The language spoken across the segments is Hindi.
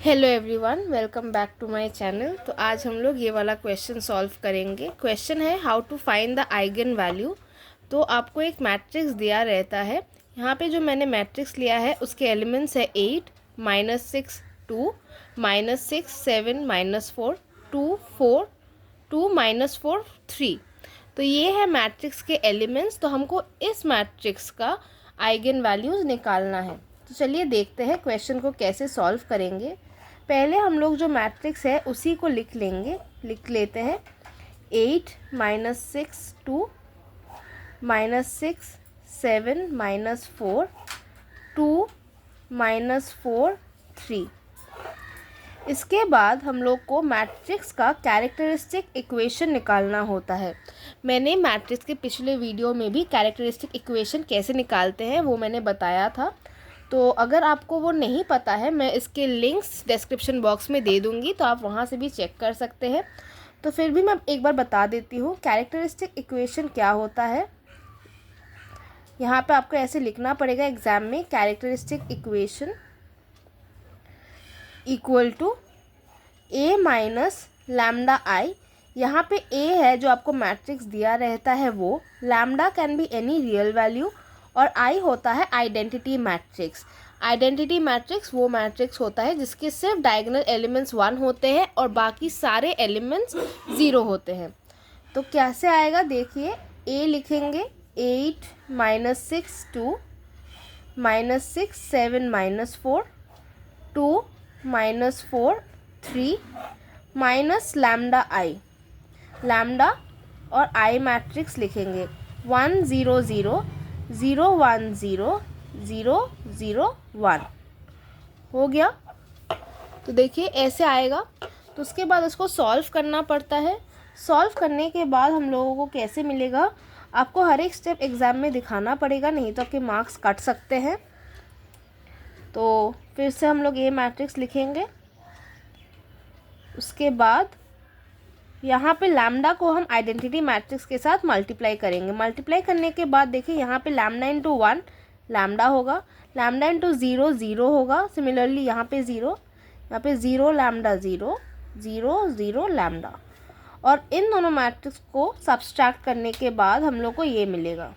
Hello everyone, welcome back to my channel. तो आज हम लोग ये वाला क्वेश्चन सॉल्व करेंगे। क्वेश्चन है how to find the eigenvalue. तो आपको एक मैट्रिक्स दिया रहता है। यहाँ पे जो मैंने मैट्रिक्स लिया है उसके एलिमेंट्स है 8, -6, 2, -6, 7, -4, 2, 4, 2, -4, 3। तो ये है मैट्रिक्स के एलिमेंट्स। तो हमको इस मैट्रिक्स का आइगन वैल्यूज़ निकालना है। तो चलिए देखते हैं क्वेश्चन को कैसे सॉल्व करेंगे। पहले हम लोग जो मैट्रिक्स है उसी को लिख लेते हैं। 8 -6 2 -6 7 -4 2 -4 3। इसके बाद हम लोग को मैट्रिक्स का कैरेक्टरिस्टिक इक्वेशन निकालना होता है। मैंने मैट्रिक्स के पिछले वीडियो में भी कैरेक्टरिस्टिक इक्वेशन कैसे निकालते हैं वो मैंने बताया था। तो अगर आपको वो नहीं पता है, मैं इसके लिंक्स डिस्क्रिप्शन बॉक्स में दे दूँगी, तो आप वहाँ से भी चेक कर सकते हैं। तो फिर भी मैं एक बार बता देती हूँ कैरेक्टरिस्टिक इक्वेशन क्या होता है। यहाँ पे आपको ऐसे लिखना पड़ेगा एग्ज़ाम में, characteristic equation equal to A minus lambda I. यहाँ पे ए है जो आपको मैट्रिक्स दिया रहता है वो, lambda can be any real value, और आई होता है आइडेंटिटी मैट्रिक्स। आइडेंटिटी मैट्रिक्स वो मैट्रिक्स होता है जिसके सिर्फ डायगोनल एलिमेंट्स 1 होते हैं और बाकी सारे एलिमेंट्स 0 होते हैं। तो कैसे आएगा देखिए, ए लिखेंगे 8 -6 2 -6 7 -4 2 -4 3 माइनस लैम्डा आई। लैम्डा और आई मैट्रिक्स लिखेंगे 1 0 0 0 1 0 0 0 1। हो गया। तो देखिए ऐसे आएगा। तो उसके बाद इसको सॉल्व करना पड़ता है। सॉल्व करने के बाद हम लोगों को कैसे मिलेगा, आपको हर एक स्टेप एग्ज़ाम में दिखाना पड़ेगा, नहीं तो आपके मार्क्स कट सकते हैं। तो फिर से हम लोग ये मैट्रिक्स लिखेंगे। उसके बाद यहाँ पे लैम्डा को हम आइडेंटिटी मैट्रिक्स के साथ मल्टीप्लाई करेंगे। मल्टीप्लाई करने के बाद देखिए यहाँ पे लैम्डा इंटू 1 लैम्डा होगा, लैम्डा इंटू 0 0 होगा। सिमिलरली यहाँ पे 0, यहाँ पे 0 लैम्डा 0 0 0 लैम्डा। और इन दोनों मैट्रिक्स को सब्सट्रैक्ट करने के बाद हम लोग को ये मिलेगा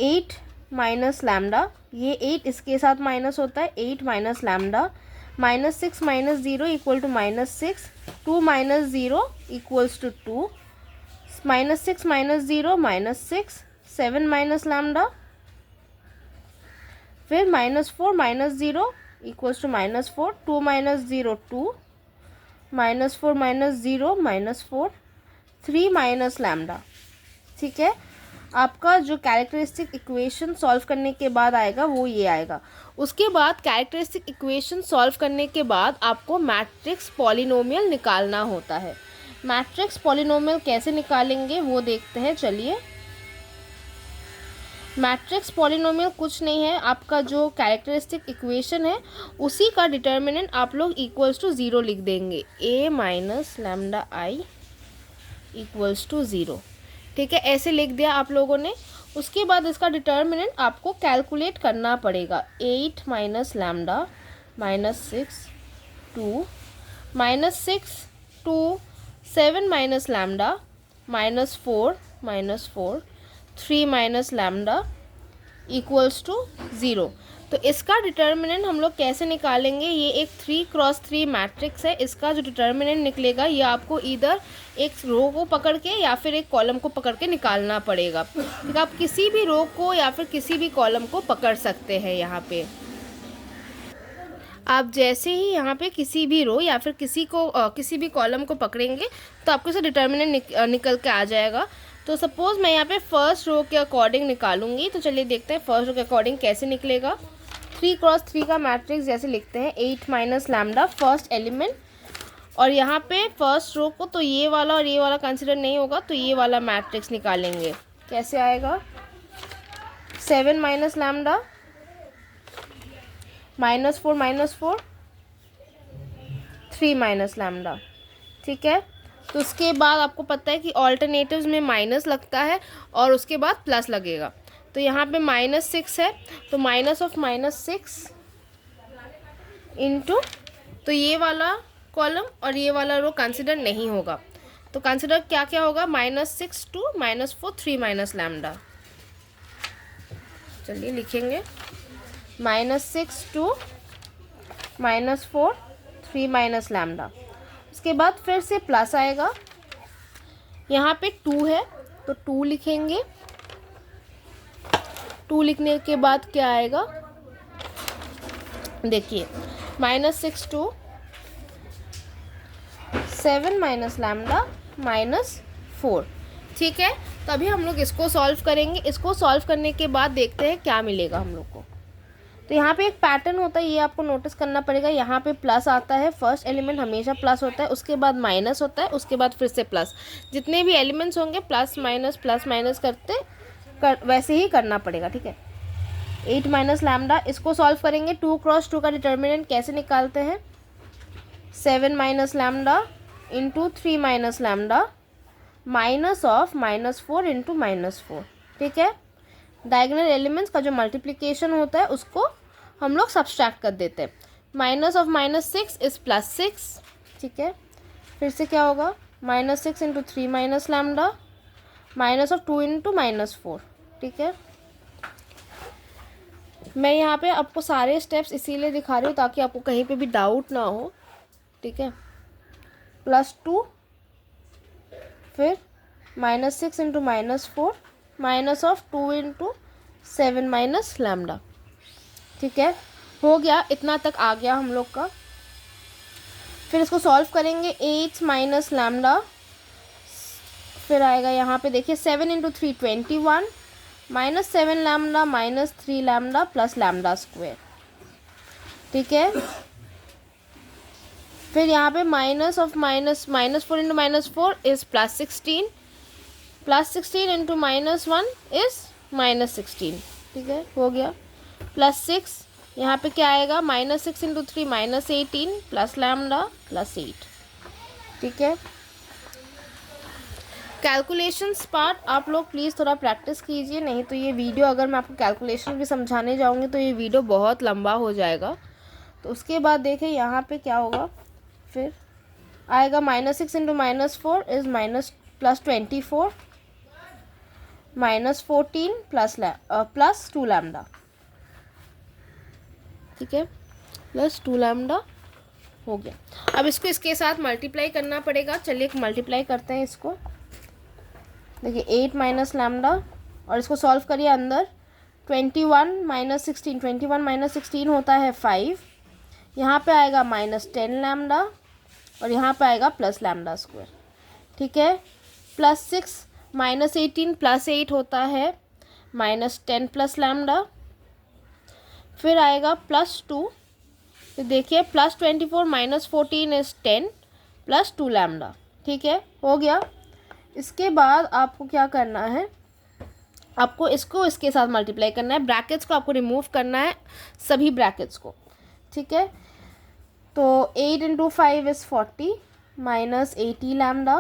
8 माइनस लैम्डा। ये 8 इसके साथ माइनस होता है, 8 minus lambda, -6 - 0 equal to -6, 2 - 0 equals to 2, -6 - 0 -6, 7 minus lambda, फिर -4 - 0 इक्वल्स टू -4, 2 - 0 2, -4 - 0 -4, 3 माइनस लैम्डा। ठीक है, आपका जो कैरेक्टरिस्टिक इक्वेशन सॉल्व करने के बाद आएगा वो ये आएगा। उसके बाद कैरेक्टरिस्टिक इक्वेशन सॉल्व करने के बाद आपको मैट्रिक्स पॉलिनोमियल निकालना होता है। मैट्रिक्स पॉलिनोमियल कैसे निकालेंगे वो देखते हैं। चलिए, मैट्रिक्स पॉलिनोमियल कुछ नहीं है, आपका जो कैरेक्टरिस्टिक इक्वेशन है उसी का डिटर्मिनेंट आप लोग इक्वल्स टू 0 लिख देंगे। a minus lambda I equals to 0। ठीक है, ऐसे लिख दिया आप लोगों ने। उसके बाद इसका डिटर्मिनेंट आपको कैलकुलेट करना पड़ेगा। 8 minus lambda -6 2 -6 2 7 minus lambda -4 3 minus lambda equals to 0। तो इसका डिटर्मिनेंट हम लोग कैसे निकालेंगे, ये एक 3x3 मैट्रिक्स है। इसका जो डिटर्मिनेंट निकलेगा ये आपको इधर एक रो को पकड़ के या फिर एक कॉलम को पकड़ के निकालना पड़ेगा। ठीक है, आप किसी भी रो को या फिर किसी भी कॉलम को पकड़ सकते हैं। यहाँ पे आप जैसे ही यहाँ पे किसी भी रो या फिर किसी भी कॉलम को पकड़ेंगे तो आपको इसका डिटर्मिनेंट निकल के आ जाएगा। तो सपोज़ मैं यहाँ पे फर्स्ट रो के अकॉर्डिंग निकालूंगी। तो चलिए देखते हैं फर्स्ट रो के अकॉर्डिंग कैसे निकलेगा। 3x3 का मैट्रिक्स जैसे लिखते हैं, 8 माइनस लैम्डा फर्स्ट एलिमेंट, और यहाँ पे फर्स्ट रो को तो ये वाला और ये वाला कंसिडर नहीं होगा, तो ये वाला मैट्रिक्स निकालेंगे। कैसे आएगा, 7 माइनस लैम्डा -4 3 माइनस लैम्डा। ठीक है, तो उसके बाद आपको पता है कि ऑल्टरनेटिव्स में माइनस लगता है और उसके बाद प्लस लगेगा। तो यहाँ पे -6 है, तो -6 इंटू, तो ये वाला कॉलम और ये वाला रो कंसिडर नहीं होगा, तो कंसिडर क्या क्या होगा, -6 to -4 3 माइनस लैम्डा। चलिए लिखेंगे -6 to -4 3 माइनस लैम्डा। उसके बाद फिर से प्लस आएगा, यहाँ पे 2 है तो 2 लिखेंगे। 2 लिखने के बाद क्या आएगा, देखिए -6 to 7 माइनस लैम्डा -4। ठीक है, तो अभी हम लोग इसको सॉल्व करेंगे। इसको सॉल्व करने के बाद देखते हैं क्या मिलेगा हम लोग को। तो यहाँ पे एक पैटर्न होता है, ये आपको नोटिस करना पड़ेगा। यहाँ पे प्लस आता है, फर्स्ट एलिमेंट हमेशा प्लस होता है, उसके बाद माइनस होता है, उसके बाद फिर से प्लस। जितने भी एलिमेंट्स होंगे प्लस माइनस वैसे ही करना पड़ेगा। ठीक है, 8 माइनस लैम्डा, इसको सॉल्व करेंगे। 2 क्रॉस 2 का डिटर्मिनेंट कैसे निकालते हैं, 7 minus lambda into 3 minus lambda minus of -4 into -4। ठीक है, डायगोनल एलिमेंट्स का जो मल्टीप्लिकेशन होता है उसको हम लोग सब्सट्रैक्ट कर देते हैं। Minus of -6 is +6। ठीक है, फिर से क्या होगा, -6 into 3 minus lambda minus of 2 into -4। ठीक है, मैं यहाँ पे आपको सारे स्टेप्स इसीलिए दिखा रही हूँ ताकि आपको कहीं पे भी डाउट ना हो। ठीक है, +2 फिर -6 into -4 minus of 2 into 7 minus lambda. ठीक है, हो गया, इतना तक आ गया हम लोग का। फिर इसको सॉल्व करेंगे, 8 माइनस लैम्डा, फिर आएगा यहाँ पे देखिए 7 into 3 21 -7 lambda -3 lambda plus lambda square. ठीक है, फिर यहाँ पे -4 इंटू -4 इज़ +16 +16 इंटू -1 इज़ -16। ठीक है, हो गया, +6 यहाँ पे क्या आएगा, -6 इंटू 3 -18 प्लस लैम्डा +8। ठीक है, कैलकुलेशंस पार्ट आप लोग प्लीज़ थोड़ा प्रैक्टिस कीजिए, नहीं तो ये वीडियो अगर मैं आपको कैलकुलेशन भी समझाने जाऊँगी तो ये वीडियो बहुत लंबा हो जाएगा। तो उसके बाद देखिए यहाँ पे क्या होगा, फिर आएगा -6 इंटू -4 इज़ +24 -14 प्लस 2 लैम्डा। ठीक है, +2 लैम्डा हो गया। अब इसको इसके साथ मल्टीप्लाई करना पड़ेगा। चलिए मल्टीप्लाई करते हैं इसको। देखिए 8 माइनस लैम्डा और इसको सॉल्व करिए अंदर, 21 माइनस 16 होता है 5। यहाँ पे आएगा -10 लैम्डा और यहाँ पे आएगा प्लस लैम्डा स्क्वायर। ठीक है, +6 -18 प्लस 8 होता है -10 प्लस लैम्डा, फिर आएगा +2, तो देखिए +24 -14 इज़ 10 प्लस 2 लैम्डा। ठीक है, हो गया। इसके बाद आपको क्या करना है, आपको इसको इसके साथ मल्टीप्लाई करना है। ब्रैकेट्स को आपको रिमूव करना है, सभी ब्रैकेट्स को। ठीक है, तो 8 into 5 is 40 -80 lambda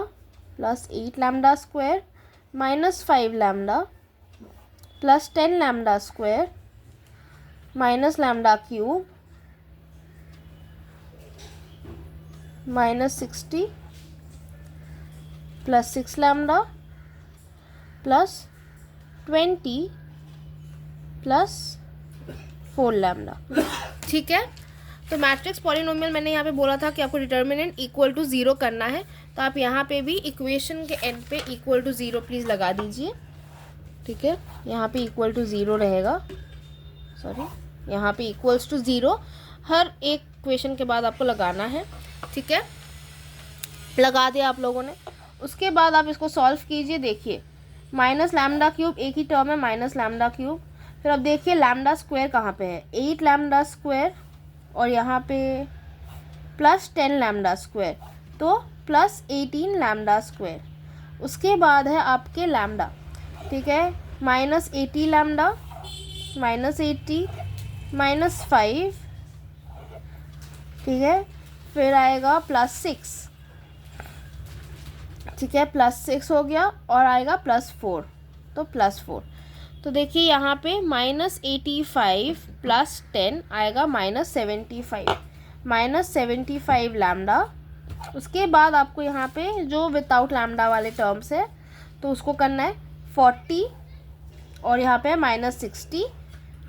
plus 8 lambda square -5 lambda plus 10 lambda square minus lambda cube -60 plus 6 lambda plus 20 plus 4 lambda. ठीक है, तो मैट्रिक्स पॉलिनोमियल मैंने यहाँ पे बोला था कि आपको डिटर्मिनेंट इक्वल टू 0 करना है, तो आप यहाँ पे भी इक्वेशन के एंड पे इक्वल टू 0 प्लीज़ लगा दीजिए। ठीक है, यहाँ पे इक्वल टू 0 रहेगा, सॉरी यहाँ पे इक्वल्स टू 0 हर एक इक्वेशन के बाद आपको लगाना है। ठीक है, लगा दिया आप लोगों ने। उसके बाद आप इसको सॉल्व कीजिए। देखिए माइनस लैम्डा क्यूब एक ही टर्म है, माइनस लैम्डा क्यूब। फिर अब देखिए लैम्डा स्क्वायर कहाँ पे है, 8 लैम्डा स्क्वायर और यहाँ पे प्लस 10 लैम्डा स्क्वायर, तो प्लस 18 लैम्डा स्क्वायर। उसके बाद है आपके लैम्डा, ठीक है, -80 लैम्डा -80 -5, ठीक है, फिर आएगा +6, ठीक है, +6 हो गया और आएगा +4, तो +4। तो देखिए यहाँ पे -85 + 10 आएगा -75। -75 लैम्डा। उसके बाद आपको यहाँ पे जो विदाउट लैम्डा वाले टर्म्स है तो उसको करना है 40 और यहाँ पे -60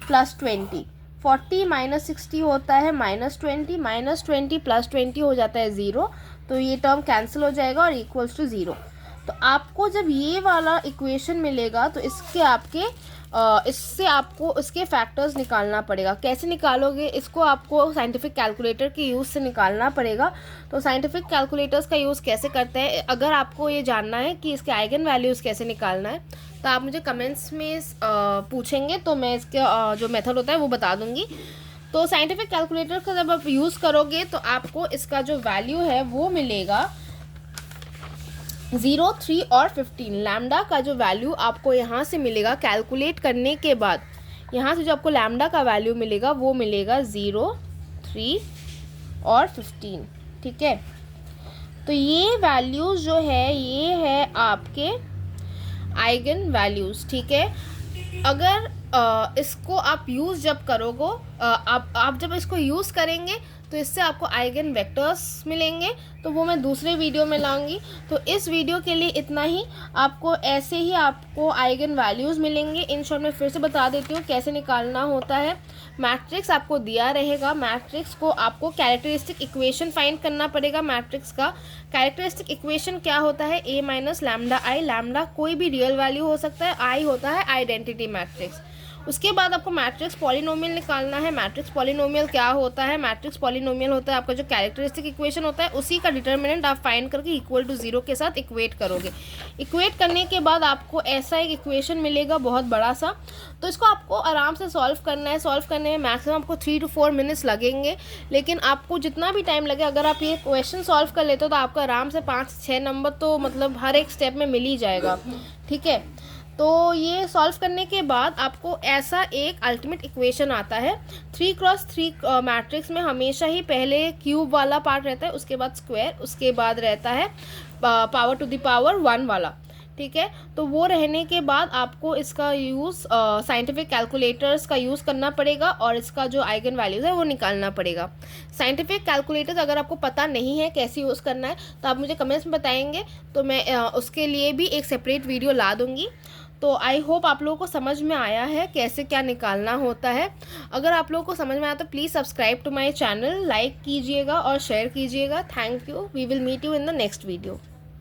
+ 20। 40 - 60 होता है -20, -20 + 20 हो जाता है 0, तो ये टर्म कैंसिल हो जाएगा और इक्वल्स टू 0। तो आपको जब ये वाला इक्वेशन मिलेगा तो इससे आपको इसके फैक्टर्स निकालना पड़ेगा। कैसे निकालोगे इसको? आपको साइंटिफिक कैलकुलेटर के यूज़ से निकालना पड़ेगा। तो साइंटिफिक कैलकुलेटर्स का यूज़ कैसे करते हैं, अगर आपको ये जानना है कि इसके आइगन वैल्यूज़ कैसे निकालना है तो आप मुझे कमेंट्स में पूछेंगे, तो मैं इसके जो मेथड होता है वो बता दूंगी। तो साइंटिफिक कैलकुलेटर का जब आप यूज़ करोगे तो आपको इसका जो वैल्यू है वो मिलेगा 0, 3 और 15। लैम्डा का जो वैल्यू आपको यहाँ से मिलेगा कैलकुलेट करने के बाद, यहाँ से जो आपको लैम्डा का वैल्यू मिलेगा वो मिलेगा 0, 3 और 15। ठीक है, तो ये वैल्यूज़ जो है ये है आपके आइगन वैल्यूज़। ठीक है, अगर इसको आप यूज़ जब करोगे, आप जब इसको यूज़ करेंगे तो इससे आपको आइगन वेक्टर्स मिलेंगे, तो वो मैं दूसरे वीडियो में लाऊंगी। तो इस वीडियो के लिए इतना ही। आपको ऐसे ही आपको आइगन वैल्यूज़ मिलेंगे। इन शॉर्ट में फिर से बता देती हूँ कैसे निकालना होता है। मैट्रिक्स आपको दिया रहेगा, मैट्रिक्स को आपको कैरेक्टरिस्टिक इक्वेशन फाइंड करना पड़ेगा। मैट्रिक्स का कैरेक्टरिस्टिक इक्वेशन क्या होता है? A - λI। लैम्डा कोई भी रियल वैल्यू हो सकता है, I होता है आइडेंटिटी मैट्रिक्स। उसके बाद आपको मैट्रिक्स पॉलिनोमियल निकालना है। मैट्रिक्स पॉलिनोमियल क्या होता है? मैट्रिक्स पॉलिनोमियल होता है आपका जो कैरेक्टरिस्टिक इक्वेशन होता है उसी का डिटर्मिनेंट आप फाइंड करके इक्वल टू 0 के साथ इक्वेट करोगे। इक्वेट करने के बाद आपको ऐसा एक इक्वेशन मिलेगा बहुत बड़ा सा, तो इसको आपको आराम से सॉल्व करना है। सॉल्व करने में मैक्सिमम आपको 3 to 4 मिनट्स लगेंगे, लेकिन आपको जितना भी टाइम लगे अगर आप ये क्वेश्चन सॉल्व कर लेते हो तो आपको आराम से 5 से 6 नंबर तो मतलब हर एक स्टेप में मिल ही जाएगा। ठीक है, तो ये सॉल्व करने के बाद आपको ऐसा एक अल्टीमेट इक्वेशन आता है। 3x3 मैट्रिक्स में हमेशा ही पहले क्यूब वाला पार्ट रहता है, उसके बाद स्क्वायर, उसके बाद रहता है पावर टू द पावर 1 वाला। ठीक है, तो वो रहने के बाद आपको इसका यूज़ साइंटिफिक कैलकुलेटर्स का यूज़ करना पड़ेगा और इसका जो आइगन वैल्यूज़ है वो निकालना पड़ेगा। साइंटिफिक कैलकुलेटर्स अगर आपको पता नहीं है कैसे यूज़ करना है तो आप मुझे कमेंट्स में बताएंगे, तो मैं उसके लिए भी एक सेपरेट वीडियो ला दूँगी। तो आई होप आप लोगों को समझ में आया है कैसे क्या निकालना होता है। अगर आप लोगों को समझ में आया तो please subscribe to my channel, like कीजिएगा और शेयर कीजिएगा। Thank you. We will meet you in the next video.